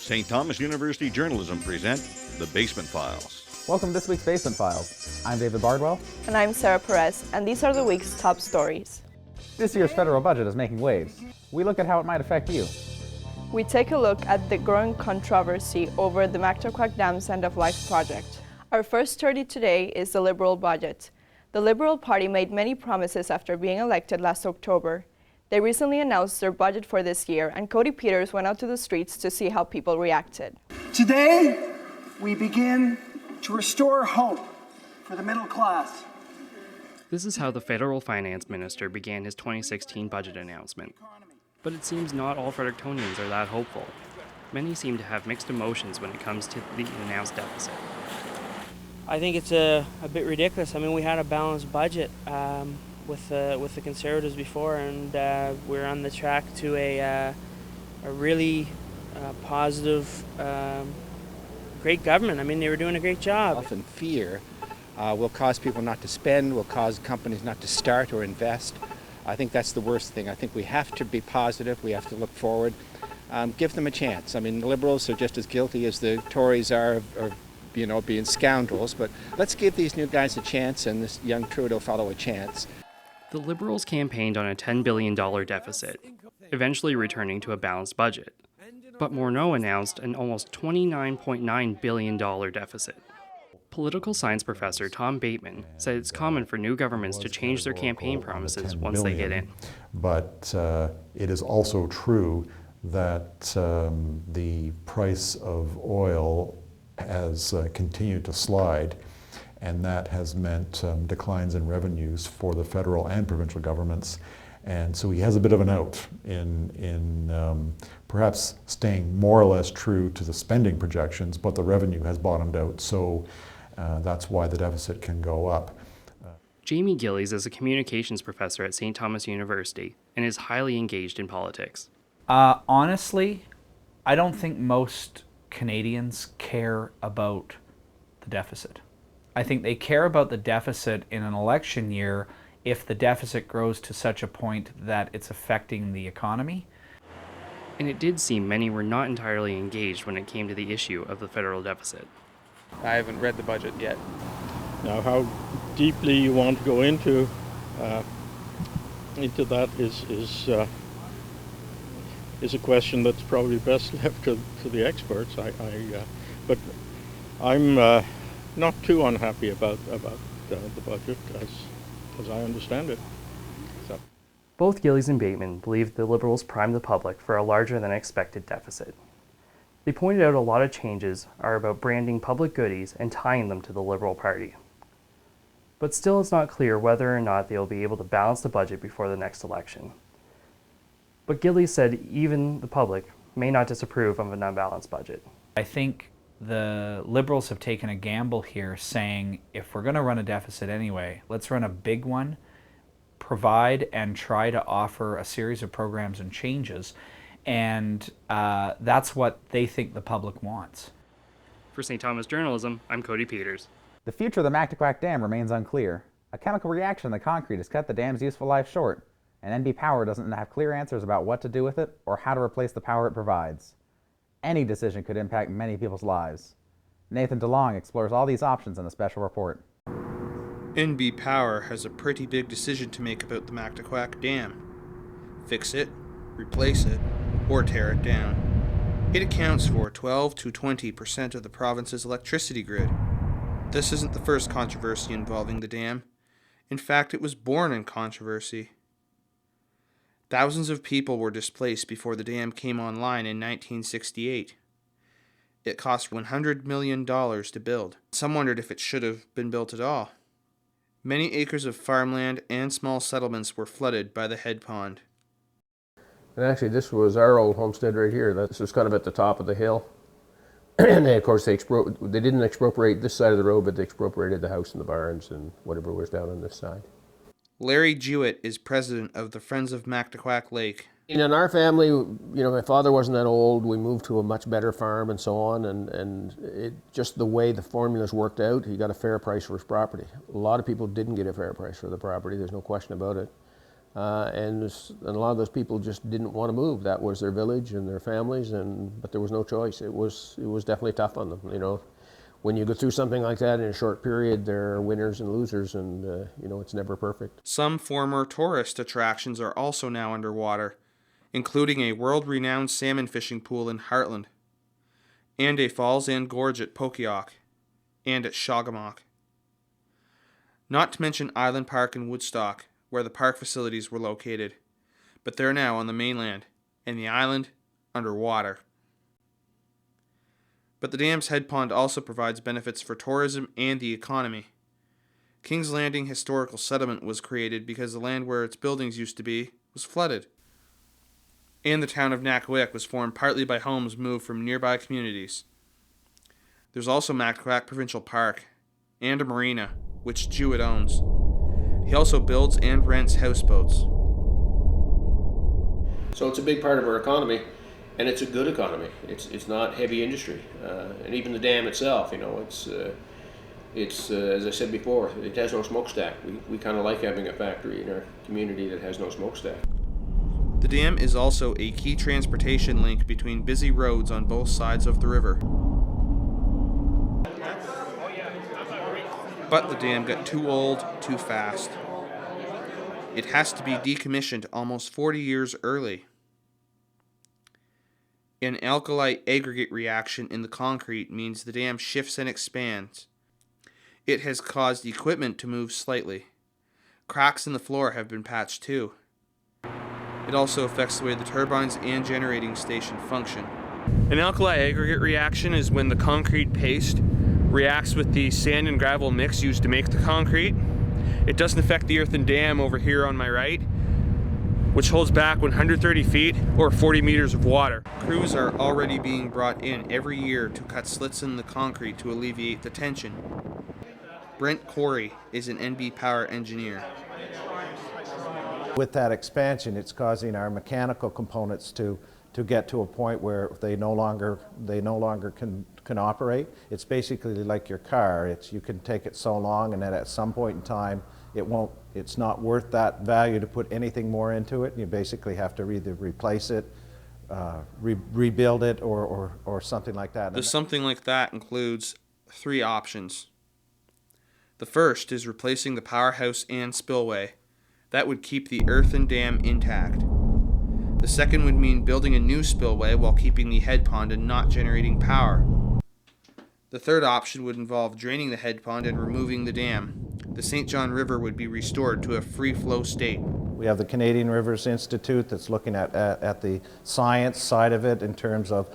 St. Thomas University Journalism present The Basement Files. Welcome to this week's Basement Files. I'm David Bardwell. And I'm Sarah Perez, and these are the week's top stories. This year's federal budget is making waves. We look at how it might affect you. We take a look at the growing controversy over the Mactaquac Dam's end-of-life project. Our first story today is the Liberal budget. The Liberal Party made many promises after being elected last October. They recently announced their budget for this year, and Cody Peters went out to the streets to see how people reacted. Today, we begin to restore hope for the middle class. This is how the federal finance minister began his 2016 budget announcement. But it seems not all Frederictonians are that hopeful. Many seem to have mixed emotions when it comes to the announced deficit. I think it's a bit ridiculous. I mean, we had a balanced budget with the Conservatives before, and we're on the track to a really positive, great government. I mean, they were doing a great job. Often fear will cause people not to spend, will cause companies not to start or invest. I think that's the worst thing. I think we have to be positive, we have to look forward, give them a chance. I mean, the Liberals are just as guilty as the Tories are of being scoundrels, but let's give these new guys a chance and this young Trudeau fellow a chance. The Liberals campaigned on a $10 billion deficit, eventually returning to a balanced budget. But Morneau announced an almost $29.9 billion deficit. Political science professor Tom Bateman said it's common for new governments to change their campaign promises once they get in. But it is also true that the price of oil has continued to slide, and that has meant declines in revenues for the federal and provincial governments. And so he has a bit of an out in perhaps staying more or less true to the spending projections, but the revenue has bottomed out, so that's why the deficit can go up. Jamie Gillies is a communications professor at St. Thomas University and is highly engaged in politics. Honestly, I don't think most Canadians care about the deficit. I think they care about the deficit in an election year if the deficit grows to such a point that it's affecting the economy. And it did seem many were not entirely engaged when it came to the issue of the federal deficit. I haven't read the budget yet. Now, how deeply you want to go into that is a question that's probably best left to the experts. But I'm not too unhappy about the budget as I understand it. So. Both Gillies and Bateman believe the Liberals primed the public for a larger than expected deficit. They pointed out a lot of changes are about branding public goodies and tying them to the Liberal Party. But still it's not clear whether or not they'll be able to balance the budget before the next election. But Gillies said even the public may not disapprove of an unbalanced budget. I think the Liberals have taken a gamble here, saying if we're going to run a deficit anyway, let's run a big one, provide and try to offer a series of programs and changes, and that's what they think the public wants. For St. Thomas Journalism, I'm Cody Peters. The future of the Mactaquac Dam remains unclear. A chemical reaction in the concrete has cut the dam's useful life short, and NB Power doesn't have clear answers about what to do with it or how to replace the power it provides. Any decision could impact many people's lives. Nathan DeLong explores all these options in a special report. NB Power has a pretty big decision to make about the Mactaquac Dam. Fix it, replace it, or tear it down. It accounts for 12 to 20% of the province's electricity grid. This isn't the first controversy involving the dam. In fact, it was born in controversy. Thousands of people were displaced before the dam came online in 1968. It cost $100 million to build. Some wondered if it should have been built at all. Many acres of farmland and small settlements were flooded by the head pond. And actually, this was our old homestead right here. This was kind of at the top of the hill. And they, of course, they didn't expropriate this side of the road, but they expropriated the house and the barns and whatever was down on this side. Larry Jewett is president of the Friends of Mactaquac Lake. And in our family, my father wasn't that old. We moved to a much better farm and so on, and it just the way the formulas worked out, he got a fair price for his property. A lot of people didn't get a fair price for the property. There's no question about it. and a lot of those people just didn't want to move. That was their village and their families, but there was no choice. It was definitely tough on them. You know, when you go through something like that in a short period, there are winners and losers, and you know, it's never perfect. Some former tourist attractions are also now underwater, including a world-renowned salmon fishing pool in Heartland, and a falls and gorge at Pokioc, and at Shagamock. Not to mention Island Park in Woodstock, where the park facilities were located, but they're now on the mainland, and the island underwater. But the dam's head pond also provides benefits for tourism and the economy. King's Landing Historical Settlement was created because the land where its buildings used to be was flooded. And the town of Nakawik was formed partly by homes moved from nearby communities. There's also Mactaquac Provincial Park, and a marina, which Jewett owns. He also builds and rents houseboats. So it's a big part of our economy, and it's a good economy. It's not heavy industry, and even the dam itself, you know, it's as I said before, it has no smokestack. We kind of like having a factory in our community that has no smokestack. The dam is also a key transportation link between busy roads on both sides of the river. But the dam got too old too fast. It has to be decommissioned almost 40 years early. An alkali aggregate reaction in the concrete means the dam shifts and expands. It has caused equipment to move slightly. Cracks in the floor have been patched too. It also affects the way the turbines and generating station function. An alkali aggregate reaction is when the concrete paste reacts with the sand and gravel mix used to make the concrete. It doesn't affect the earthen dam over here on my right, which holds back 130 feet or 40 meters of water. Crews are already being brought in every year to cut slits in the concrete to alleviate the tension. Brent Corey is an NB Power engineer. With that expansion, it's causing our mechanical components to get to a point where they no longer can operate. It's basically like your car. You can take it so long, and then at some point in time, it's not worth that value to put anything more into it. You basically have to either replace it, rebuild it, or something like that. The something like that includes 3 options. The first is replacing the powerhouse and spillway. That would keep the earthen dam intact. The second would mean building a new spillway while keeping the head pond and not generating power. The third option would involve draining the head pond and removing the dam. The St. John River would be restored to a free flow state. We have the Canadian Rivers Institute that's looking at the science side of it in terms of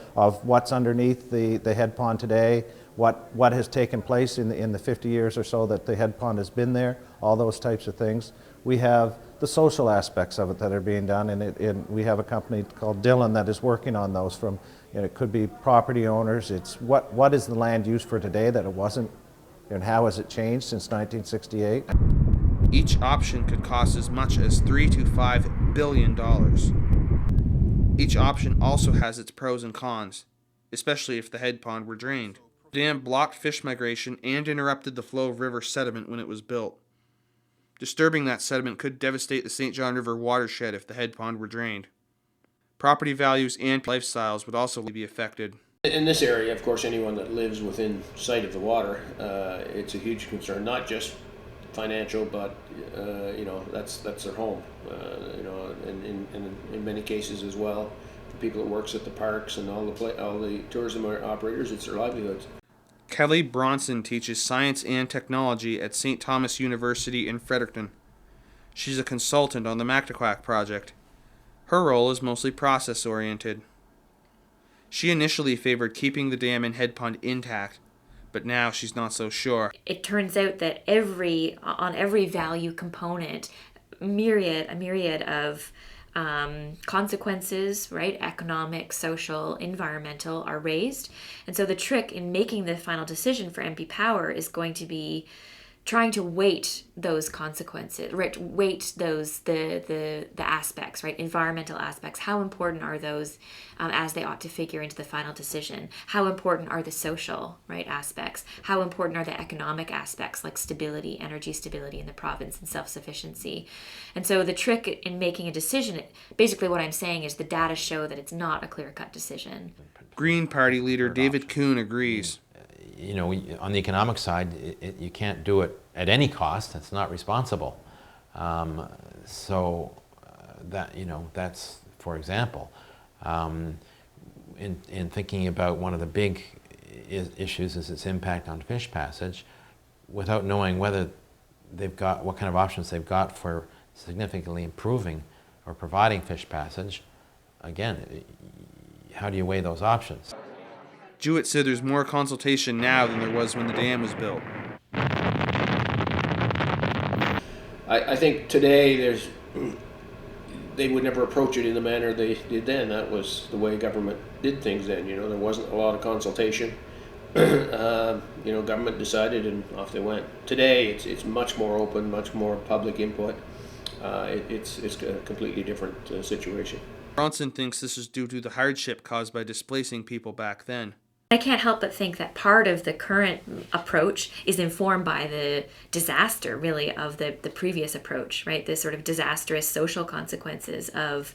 what's underneath the head pond today, what has taken place in the 50 years or so that the head pond has been there, all those types of things. We have the social aspects of it that are being done, and we have a company called Dillon that is working on those. It could be property owners. It's what is the land used for today that it wasn't, and how has it changed since 1968? Each option could cost as much as $3 to $5 billion. Each option also has its pros and cons, especially if the head pond were drained. The dam blocked fish migration and interrupted the flow of river sediment when it was built. Disturbing that sediment could devastate the St. John River watershed if the head pond were drained. Property values and lifestyles would also be affected. In this area, of course, anyone that lives within sight of the water, it's a huge concern, not just financial, but that's their home. And in many cases as well, the people that works at the parks and all the tourism operators, it's their livelihoods. Kelly Bronson teaches science and technology at St. Thomas University in Fredericton. She's a consultant on the Mactaquac project. Her role is mostly process-oriented. She initially favored keeping the dam and head pond intact, but now she's not so sure. It turns out that on every value component, a myriad of consequences, right? Economic, social, environmental are raised. And so the trick in making the final decision for NB Power is going to be trying to weight those consequences, right? Weight those the aspects, right? Environmental aspects. How important are those as they ought to figure into the final decision? How important are the social, right, aspects? How important are the economic aspects like stability, energy stability in the province and self-sufficiency? And so the trick in making a decision, basically what I'm saying is the data show that it's not a clear-cut decision. Green Party leader David Kuhn agrees. You know, on the economic side, you can't do it at any cost. It's not responsible. That, you know, that's, for example, in thinking about one of the big issues is its impact on fish passage, without knowing whether they've got, what kind of options they've got for significantly improving or providing fish passage. Again, how do you weigh those options? Jewett said there's more consultation now than there was when the dam was built. I think today they would never approach it in the manner they did then. That was the way government did things then. You know, there wasn't a lot of consultation. You know, government decided and off they went. Today it's much more open, much more public input. It's a completely different situation. Bronson thinks this is due to the hardship caused by displacing people back then. I can't help but think that part of the current approach is informed by the disaster, really, of the previous approach, right? The sort of disastrous social consequences of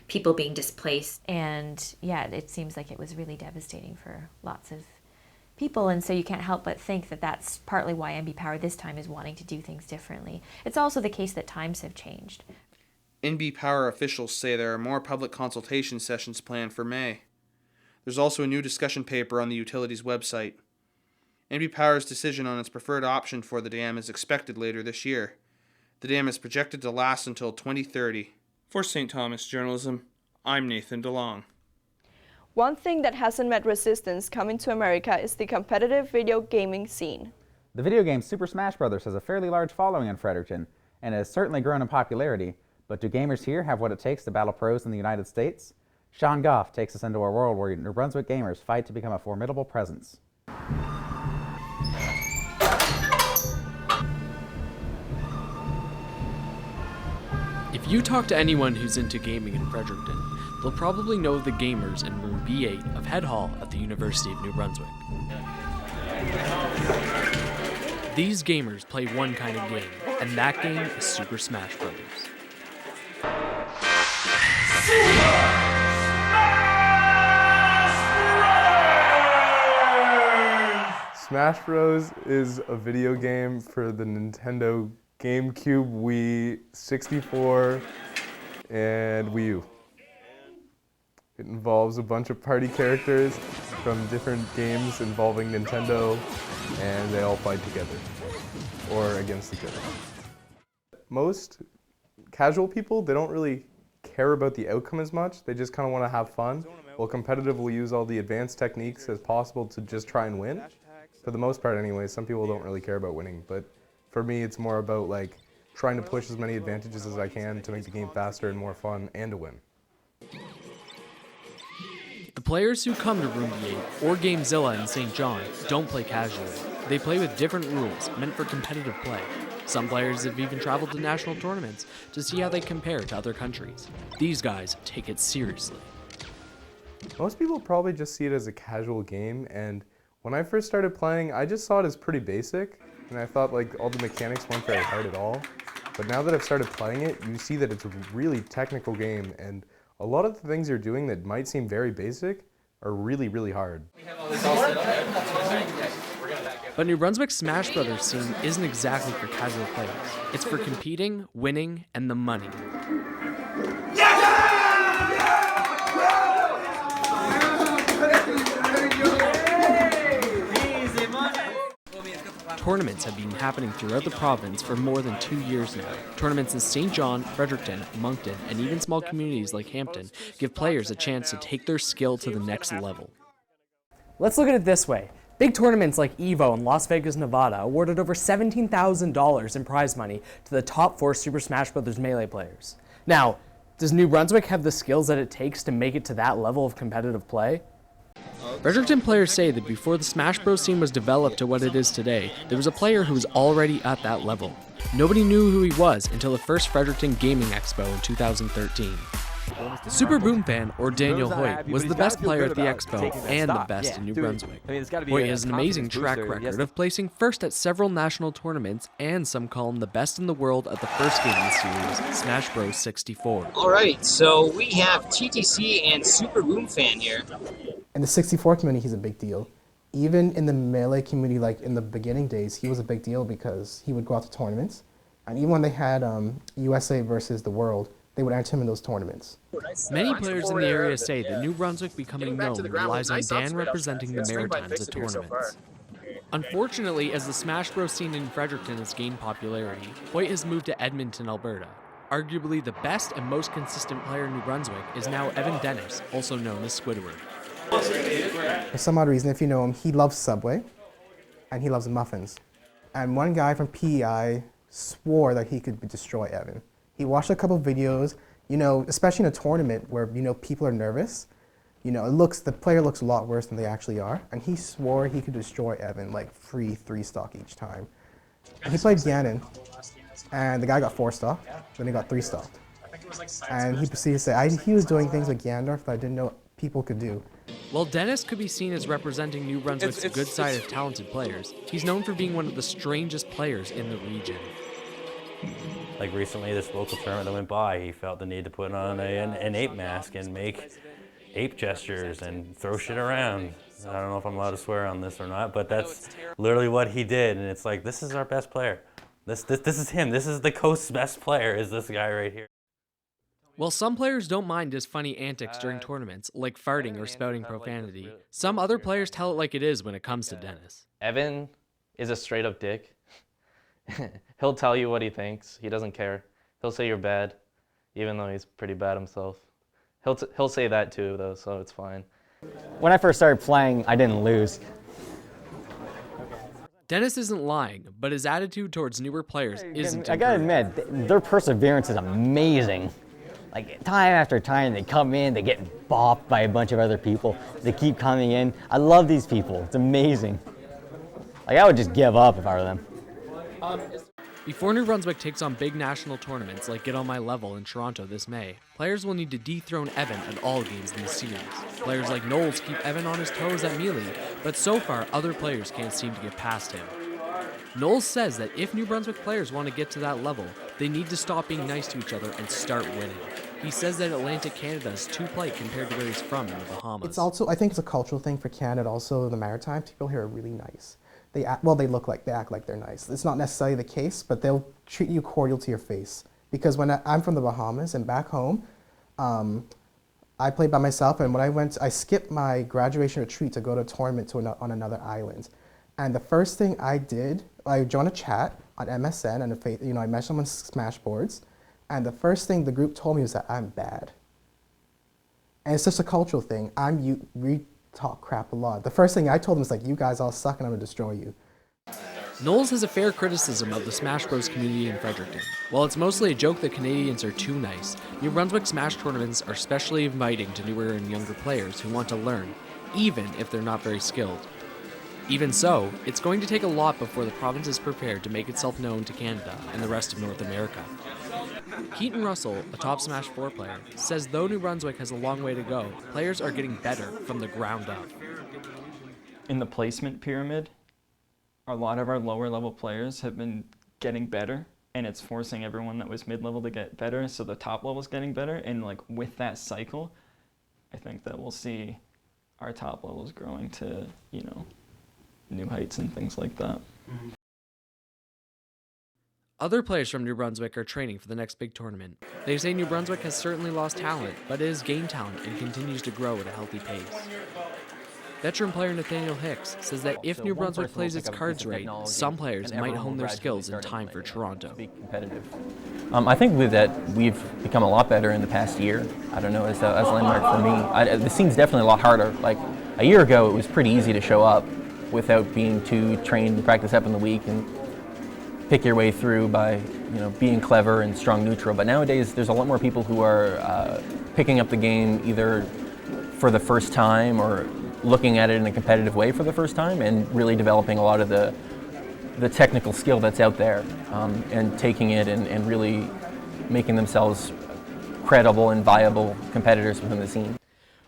people being displaced. And yeah, it seems like it was really devastating for lots of people. And so you can't help but think that that's partly why NB Power this time is wanting to do things differently. It's also the case that times have changed. NB Power officials say there are more public consultation sessions planned for May. There's also a new discussion paper on the utility's website. NB Power's decision on its preferred option for the dam is expected later this year. The dam is projected to last until 2030. For St. Thomas Journalism, I'm Nathan DeLong. One thing that hasn't met resistance coming to America is the competitive video gaming scene. The video game Super Smash Bros. Has a fairly large following in Fredericton, and it has certainly grown in popularity. But do gamers here have what it takes to battle pros in the United States? Sean Goff takes us into a world where New Brunswick gamers fight to become a formidable presence. If you talk to anyone who's into gaming in Fredericton, they'll probably know the gamers in room B8 of Head Hall at the University of New Brunswick. These gamers play one kind of game, and that game is Super Smash Bros. Smash Bros. Is a video game for the Nintendo GameCube, Wii, 64, and Wii U. It involves a bunch of party characters from different games involving Nintendo, and they all fight together, or against each other. Most casual people, they don't really care about the outcome as much, they just kind of want to have fun, while competitive will use all the advanced techniques as possible to just try and win. For the most part anyway, some people don't really care about winning, but for me it's more about like trying to push as many advantages as I can to make the game faster and more fun and to win. The players who come to Room B8 or GameZilla in St. John don't play casually. They play with different rules meant for competitive play. Some players have even traveled to national tournaments to see how they compare to other countries. These guys take it seriously. Most people probably just see it as a casual game, and when I first started playing, I just saw it as pretty basic, and I thought like all the mechanics weren't very hard at all. But now that I've started playing it, you see that it's a really technical game, and a lot of the things you're doing that might seem very basic are really, really hard. But New Brunswick's Smash Brothers scene isn't exactly for casual players. It's for competing, winning, and the money. Tournaments have been happening throughout the province for more than 2 years now. Tournaments in St. John, Fredericton, Moncton, and even small communities like Hampton give players a chance to take their skill to the next level. Let's look at it this way. Big tournaments like EVO in Las Vegas, Nevada awarded over $17,000 in prize money to the top 4 Super Smash Bros. Melee players. Now, does New Brunswick have the skills that it takes to make it to that level of competitive play? Fredericton players say that before the Smash Bros scene was developed to what it is today, there was a player who was already at that level. Nobody knew who he was until the first Fredericton Gaming Expo in 2013. Super Boom fan, or Daniel Hoyt, was the best player at the expo and the best in New Brunswick. Hoyt has an amazing track record of placing first at several national tournaments, and some call him the best in the world at the first game of the series, Smash Bros 64. Alright, so we have TTC and Super Boom fan here. In the 64 community, he's a big deal. Even in the Melee community, like in the beginning days, he was a big deal because he would go out to tournaments. And even when they had USA versus the world, they would enter him in those tournaments. Many players in the area say that New Brunswick becoming known relies on Dan representing the Maritimes at tournaments. Unfortunately, as the Smash Bros scene in Fredericton has gained popularity, Hoyt has moved to Edmonton, Alberta. Arguably the best and most consistent player in New Brunswick is now Evan Dennis, also known as Squidward. For some odd reason, if you know him, he loves Subway, and he loves muffins. And one guy from PEI swore that he could destroy Evan. He watched a couple of videos, you know, especially in a tournament where, you know, people are nervous. You know, the player looks a lot worse than they actually are. And he swore he could destroy Evan, like free 3-stock each time. And he played Ganon, and the guy got 4-stock, then he got 3-stocked. And he proceeded to say, he was doing things with Gandalf that I didn't know people could do. While Dennis could be seen as representing New Brunswick's good side of talented players, he's known for being one of the strangest players in the region. Like recently, this local tournament that went by, he felt the need to put on an ape mask and make ape gestures and throw shit around. I don't know if I'm allowed to swear on this or not, but that's literally what he did. And it's like, this is our best player. This is him. This is the coast's best player, is this guy right here. While some players don't mind his funny antics during tournaments, like farting or spouting profanity, some other players tell it like it is when it comes to Dennis. Evan is a straight up dick. He'll tell you what he thinks. He doesn't care. He'll say you're bad, even though he's pretty bad himself. He'll say that too, though, so it's fine. When I first started playing, I didn't lose. Dennis isn't lying, but his attitude towards newer players isn't. I gotta admit, their perseverance is amazing. Like, time after time, they come in, they get bopped by a bunch of other people. They keep coming in. I love these people. It's amazing. Like, I would just give up if I were them. Before New Brunswick takes on big national tournaments like Get On My Level in Toronto this May, players will need to dethrone Evan at all games in the series. Players like Knowles keep Evan on his toes at Melee, but so far other players can't seem to get past him. Knowles says that if New Brunswick players want to get to that level, they need to stop being nice to each other and start winning. He says that Atlantic Canada is too polite compared to where he's from in the Bahamas. It's also, I think it's a cultural thing for Canada, also the Maritimes. People here are really nice. They act like they're nice. It's not necessarily the case, but they'll treat you cordial to your face. Because when I'm from the Bahamas and back home, I played by myself, and when I skipped my graduation retreat to go to a tournament on another island. And the first thing I did, I joined a chat on MSN, and I met them on Smashboards, and the first thing the group told me was that I'm bad. And it's just a cultural thing. We talk crap a lot. The first thing I told them was like, you guys all suck and I'm gonna destroy you. Knowles has a fair criticism of the Smash Bros community in Fredericton. While it's mostly a joke that Canadians are too nice, New Brunswick Smash tournaments are especially inviting to newer and younger players who want to learn, even if they're not very skilled. Even so, it's going to take a lot before the province is prepared to make itself known to Canada and the rest of North America. Keaton Russell, a top Smash 4 player, says though New Brunswick has a long way to go, players are getting better from the ground up. In the placement pyramid, a lot of our lower level players have been getting better, and it's forcing everyone that was mid-level to get better, so the top level's getting better, and like with that cycle, I think that we'll see our top levels growing to, you know, new heights and things like that. Other players from New Brunswick are training for the next big tournament. They say New Brunswick has certainly lost talent, but it has gained talent and continues to grow at a healthy pace. Veteran player Nathaniel Hicks says that if New Brunswick plays its cards right, some players might hone their skills in time for Toronto. I think with that, we've become a lot better in the past year. I don't know, as a landmark for me. The scene's definitely a lot harder. Like, a year ago, it was pretty easy to show up without being too trained to practice up in the week and pick your way through by, you know, being clever and strong neutral. But nowadays, there's a lot more people who are picking up the game either for the first time or looking at it in a competitive way for the first time and really developing a lot of the technical skill that's out there, and taking it and really making themselves credible and viable competitors within the scene.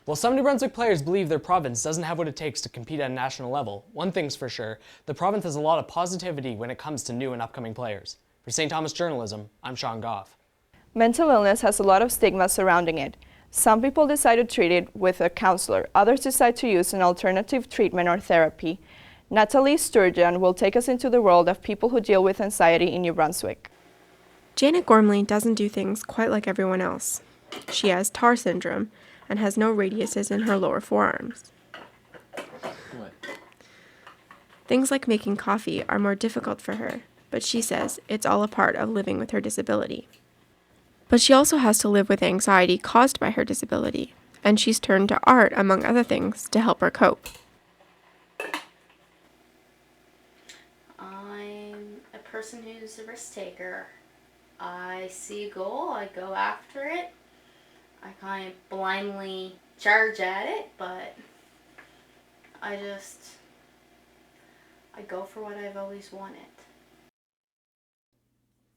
While some New Brunswick players believe their province doesn't have what it takes to compete at a national level, one thing's for sure, the province has a lot of positivity when it comes to new and upcoming players. For St. Thomas Journalism, I'm Sean Goff. Mental illness has a lot of stigma surrounding it. Some people decide to treat it with a counselor, others decide to use an alternative treatment or therapy. Natalie Sturgeon will take us into the world of people who deal with anxiety in New Brunswick. Janet Gormley doesn't do things quite like everyone else. She has TAR syndrome and has no radiuses in her lower forearms. What? Things like making coffee are more difficult for her, but she says it's all a part of living with her disability. But she also has to live with anxiety caused by her disability, and she's turned to art, among other things, to help her cope. I'm a person who's a risk taker. I see a goal, I go after it. I kind of blindly charge at it, but I go for what I've always wanted.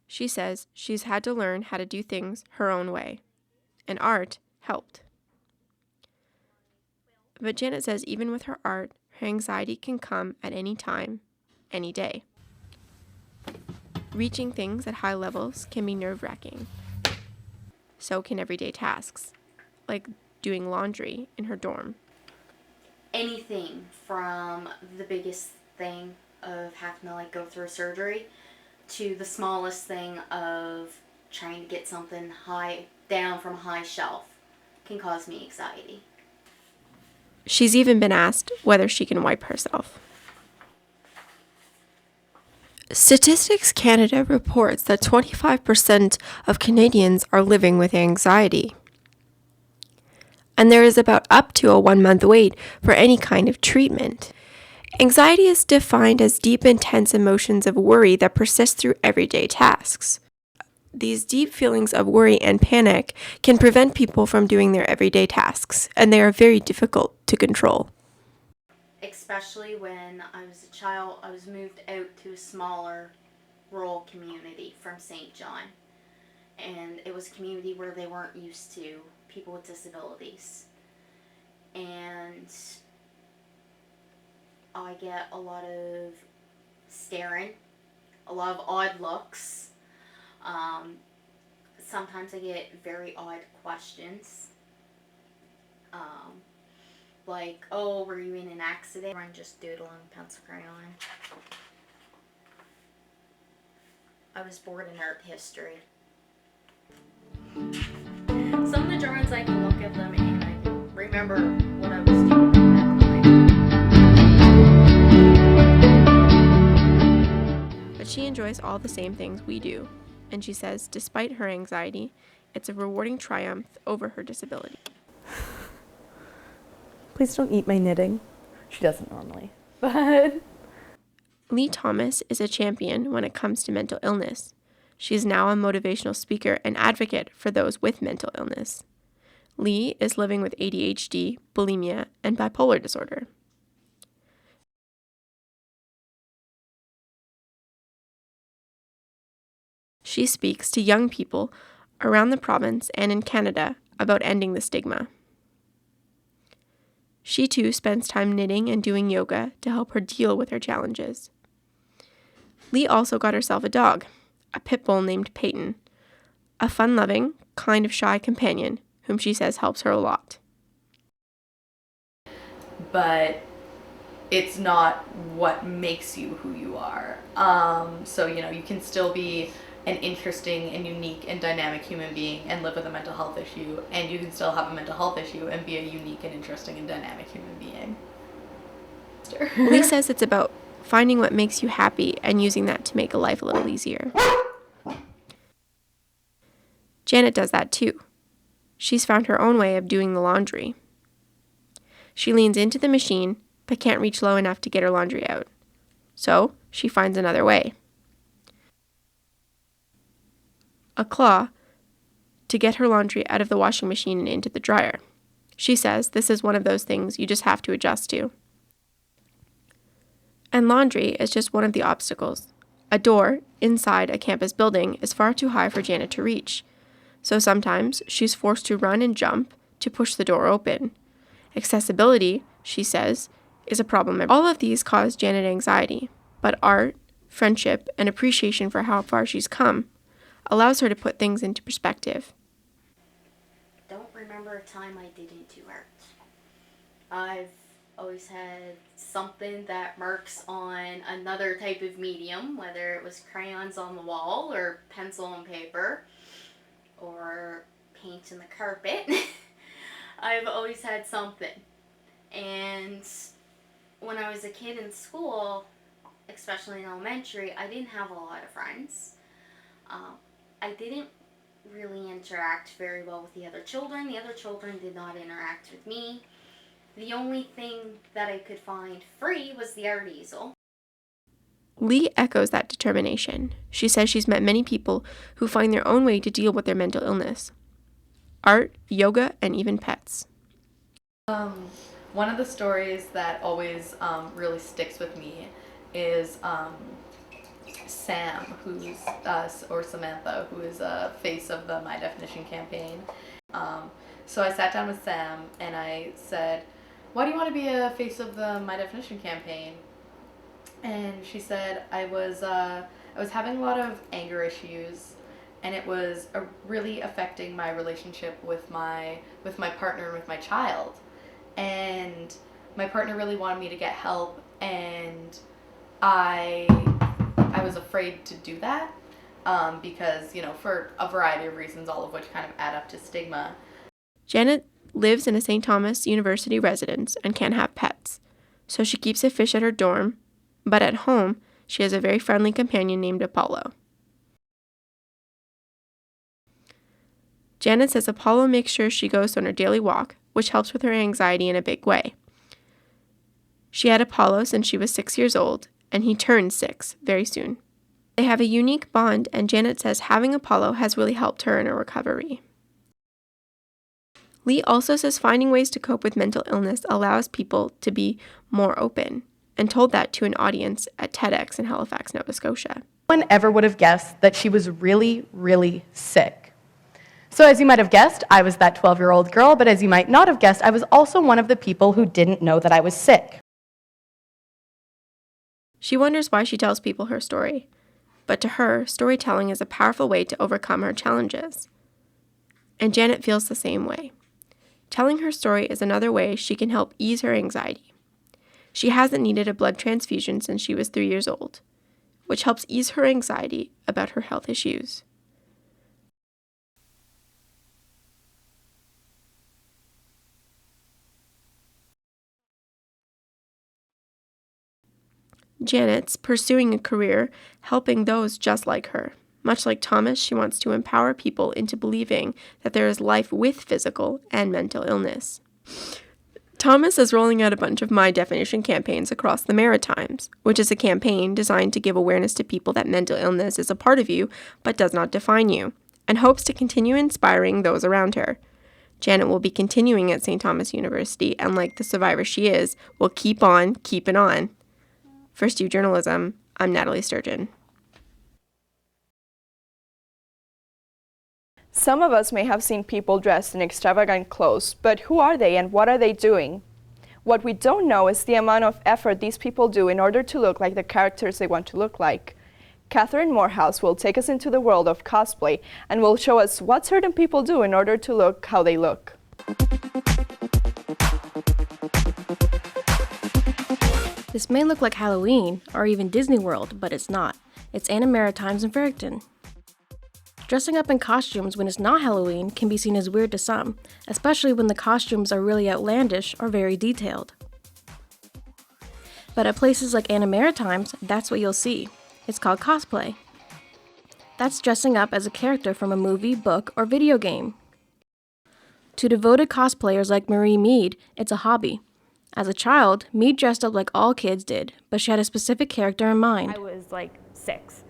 She says she's had to learn how to do things her own way, and art helped. But Janet says even with her art, her anxiety can come at any time, any day. Reaching things at high levels can be nerve-wracking. So can everyday tasks, like doing laundry in her dorm. Anything from the biggest thing of having to go through surgery to the smallest thing of trying to get something down from a high shelf can cause me anxiety. She's even been asked whether she can wipe herself. Statistics Canada reports that 25% of Canadians are living with anxiety. And there is about up to a 1-month wait for any kind of treatment. Anxiety is defined as deep, intense emotions of worry that persist through everyday tasks. These deep feelings of worry and panic can prevent people from doing their everyday tasks, and they are very difficult to control. Especially when I was a child, I was moved out to a smaller rural community from St. John. And it was a community where they weren't used to people with disabilities. And I get a lot of staring, a lot of odd looks. Sometimes I get very odd questions. Like, oh, were you in an accident? Or I'm just doodling pencil crayon. I was bored in art history. Some of the drawings, I can look at them and I can remember what I was doing at that time. But she enjoys all the same things we do, and she says despite her anxiety, it's a rewarding triumph over her disability. Please don't eat my knitting. She doesn't normally, but... Lee Thomas is a champion when it comes to mental illness. She is now a motivational speaker and advocate for those with mental illness. Lee is living with ADHD, bulimia, and bipolar disorder. She speaks to young people around the province and in Canada about ending the stigma. She too spends time knitting and doing yoga to help her deal with her challenges. Lee also got herself a dog, a pit bull named Peyton, a fun-loving, kind of shy companion whom she says helps her a lot. But it's not what makes you who you are. So, you can still be an interesting and unique and dynamic human being and live with a mental health issue, and you can still have a mental health issue and be a unique and interesting and dynamic human being. Lee says it's about finding what makes you happy and using that to make a life a little easier. Janet does that too. She's found her own way of doing the laundry. She leans into the machine but can't reach low enough to get her laundry out. So she finds another way. A claw to get her laundry out of the washing machine and into the dryer. She says this is one of those things you just have to adjust to. And laundry is just one of the obstacles. A door inside a campus building is far too high for Janet to reach, so sometimes she's forced to run and jump to push the door open. Accessibility, she says, is a problem. All of these cause Janet anxiety, but art, friendship, and appreciation for how far she's come allows her to put things into perspective. Don't remember a time I didn't do art. I've always had something that marks on another type of medium, whether it was crayons on the wall or pencil and paper or paint in the carpet. I've always had something. And when I was a kid in school, especially in elementary, I didn't have a lot of friends. I didn't really interact very well with the other children. The other children did not interact with me. The only thing that I could find free was the art easel. Lee echoes that determination. She says she's met many people who find their own way to deal with their mental illness. Art, yoga, and even pets. One of the stories that always really sticks with me is Sam, or Samantha, who is a face of the My Definition campaign. So I sat down with Sam and I said, "Why do you want to be a face of the My Definition campaign?" And she said, I was having a lot of anger issues, and it was really affecting my relationship with my partner and with my child. And my partner really wanted me to get help, and I was afraid to do that because, for a variety of reasons, all of which kind of add up to stigma. Janet lives in a St. Thomas University residence and can't have pets, so she keeps a fish at her dorm, but at home, she has a very friendly companion named Apollo. Janet says Apollo makes sure she goes on her daily walk, which helps with her anxiety in a big way. She had Apollo since she was 6 years old, and he turned 6 very soon. They have a unique bond, and Janet says having Apollo has really helped her in her recovery. Lee also says finding ways to cope with mental illness allows people to be more open, and told that to an audience at TEDx in Halifax, Nova Scotia. No one ever would have guessed that she was really, really sick. So as you might have guessed, I was that 12-year-old girl, but as you might not have guessed, I was also one of the people who didn't know that I was sick. She wonders why she tells people her story, but to her, storytelling is a powerful way to overcome her challenges. And Janet feels the same way. Telling her story is another way she can help ease her anxiety. She hasn't needed a blood transfusion since she was 3 years old, which helps ease her anxiety about her health issues. Janet's pursuing a career helping those just like her. Much like Thomas, she wants to empower people into believing that there is life with physical and mental illness. Thomas is rolling out a bunch of My Definition campaigns across the Maritimes, which is a campaign designed to give awareness to people that mental illness is a part of you but does not define you, and hopes to continue inspiring those around her. Janet will be continuing at St. Thomas University, and like the survivor she is, will keep on keeping on. For Stu Journalism, I'm Natalie Sturgeon. Some of us may have seen people dressed in extravagant clothes, but who are they and what are they doing? What we don't know is the amount of effort these people do in order to look like the characters they want to look like. Catherine Morehouse will take us into the world of cosplay and will show us what certain people do in order to look how they look. This may look like Halloween or even Disney World, but it's not. It's Anna Maritimes in Fredericton. Dressing up in costumes when it's not Halloween can be seen as weird to some, especially when the costumes are really outlandish or very detailed. But at places like Anna Maritimes, that's what you'll see. It's called cosplay. That's dressing up as a character from a movie, book, or video game. To devoted cosplayers like Marie Mead, it's a hobby. As a child, Mead dressed up like all kids did, but she had a specific character in mind. I was like 6,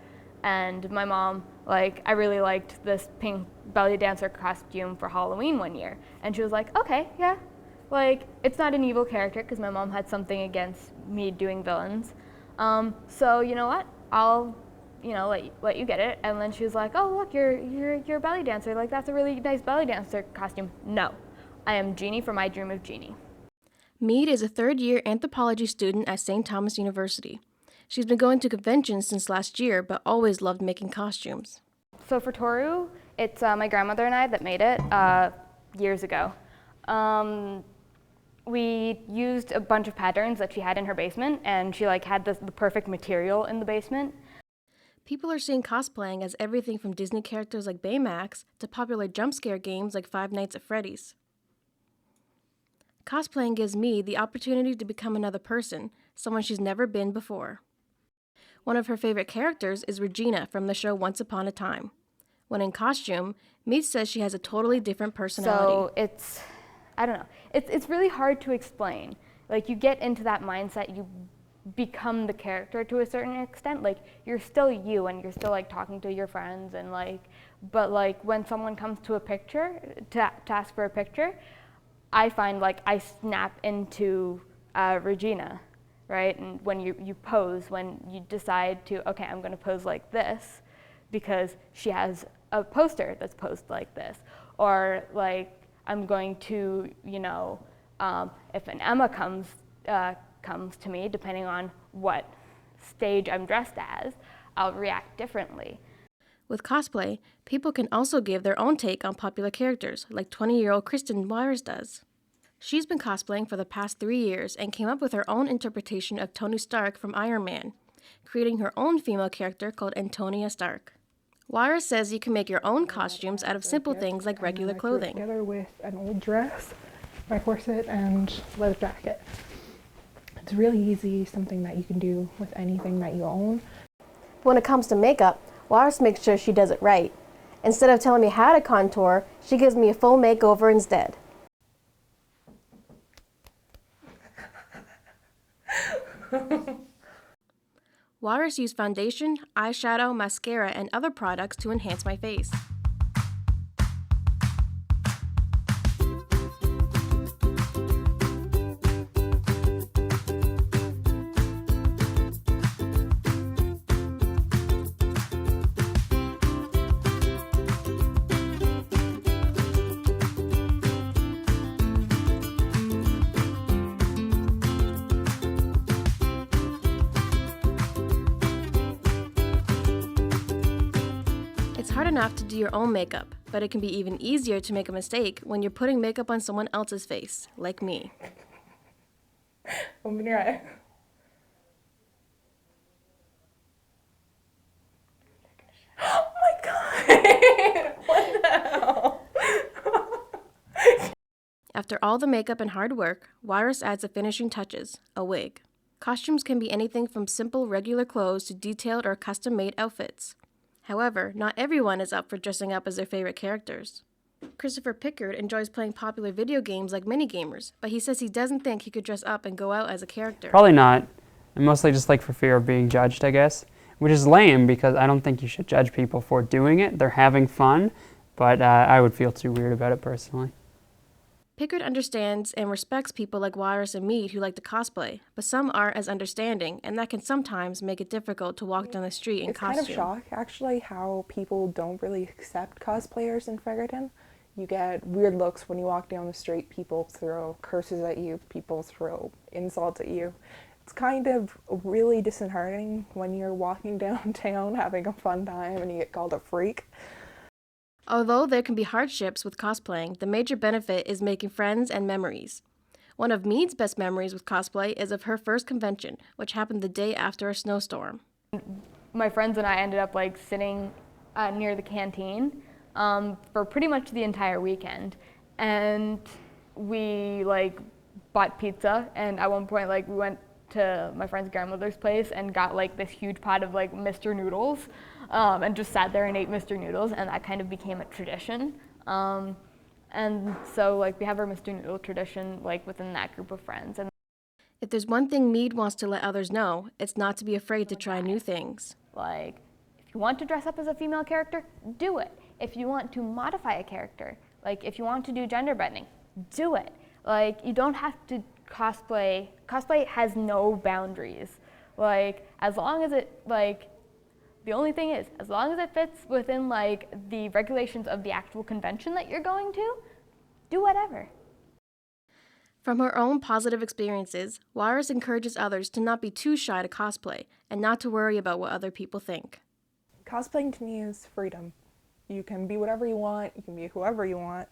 and my mom, I really liked this pink belly dancer costume for Halloween one year. And she was like, okay, yeah, like, it's not an evil character because my mom had something against me doing villains. So you know what? I'll, let you get it. And then she was like, oh look, you're a belly dancer. Like, that's a really nice belly dancer costume. No, I am Jeannie from My Dream of Jeannie. Mead is a third-year anthropology student at St. Thomas University. She's been going to conventions since last year, but always loved making costumes. So for Toru, it's my grandmother and I that made it years ago. We used a bunch of patterns that she had in her basement, and she had the perfect material in the basement. People are seeing cosplaying as everything from Disney characters like Baymax to popular jump scare games like Five Nights at Freddy's. Cosplaying gives Mead the opportunity to become another person, someone she's never been before. One of her favorite characters is Regina from the show Once Upon a Time. When in costume, Mead says she has a totally different personality. So I don't know, it's really hard to explain. Like, you get into that mindset, you become the character to a certain extent. Like, you're still you and you're still talking to your friends and but when someone comes to a picture, to ask for a picture, I find I snap into Regina, right? And when you pose, when you decide to, okay, I'm gonna pose like this because she has a poster that's posed like this, or I'm going to, if an Emma comes to me, depending on what stage I'm dressed as, I'll react differently. With cosplay, people can also give their own take on popular characters, like 20-year-old Kristen Wires does. She's been cosplaying for the past 3 years and came up with her own interpretation of Tony Stark from Iron Man, creating her own female character called Antonia Stark. Wires says you can make your own costumes out of simple things like regular clothing. Together with an old dress, my corset, and leather jacket. It's really easy, something that you can do with anything that you own. When it comes to makeup, Wires makes sure she does it right. Instead of telling me how to contour, she gives me a full makeover instead. Wires use foundation, eyeshadow, mascara, and other products to enhance my face. It's hard enough to do your own makeup, but it can be even easier to make a mistake when you're putting makeup on someone else's face, like me. Open your eye. Oh my god! What the hell? After all the makeup and hard work, Wires adds the finishing touches, a wig. Costumes can be anything from simple regular clothes to detailed or custom-made outfits. However, not everyone is up for dressing up as their favorite characters. Christopher Pickard enjoys playing popular video games like minigamers, but he says he doesn't think he could dress up and go out as a character. Probably not. And mostly just for fear of being judged, I guess. Which is lame because I don't think you should judge people for doing it. They're having fun, but I would feel too weird about it personally. Pickard understands and respects people like Wires and Mead who like to cosplay, but some aren't as understanding, and that can sometimes make it difficult to walk down the street in costume. It's kind of shock, actually, how people don't really accept cosplayers in Fredericton. You get weird looks when you walk down the street. People throw curses at you. People throw insults at you. It's kind of really disheartening when you're walking downtown having a fun time and you get called a freak. Although there can be hardships with cosplaying, the major benefit is making friends and memories. One of Mead's best memories with cosplay is of her first convention, which happened the day after a snowstorm. My friends and I ended up sitting near the canteen for pretty much the entire weekend, and we bought pizza, and at one point we went to my friend's grandmother's place and got this huge pot of Mr. Noodles, and just sat there and ate Mr. Noodles, and that kind of became a tradition. And so we have our Mr. Noodle tradition within that group of friends. And if there's one thing Mead wants to let others know, it's not to be afraid to try new things. If you want to dress up as a female character, do it. If you want to modify a character, if you want to do gender bending, do it. Like, you don't have to cosplay. Cosplay has no boundaries. Like, as long as it, like, the only thing is, as long as it fits within, like, the regulations of the actual convention that you're going to, do whatever. From her own positive experiences, Juarez encourages others to not be too shy to cosplay and not to worry about what other people think. Cosplaying to me is freedom. You can be whatever you want, you can be whoever you want,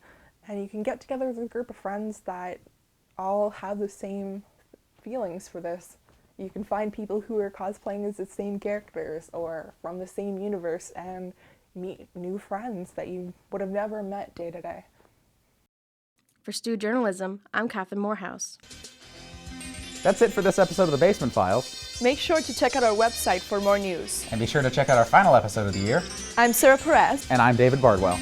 and you can get together with a group of friends that all have the same feelings for this. You can find people who are cosplaying as the same characters or from the same universe and meet new friends that you would have never met day to day. For Stu Journalism, I'm Catherine Morehouse. That's it for this episode of The Basement Files. Make sure to check out our website for more news. And be sure to check out our final episode of the year. I'm Sarah Perez. And I'm David Bardwell.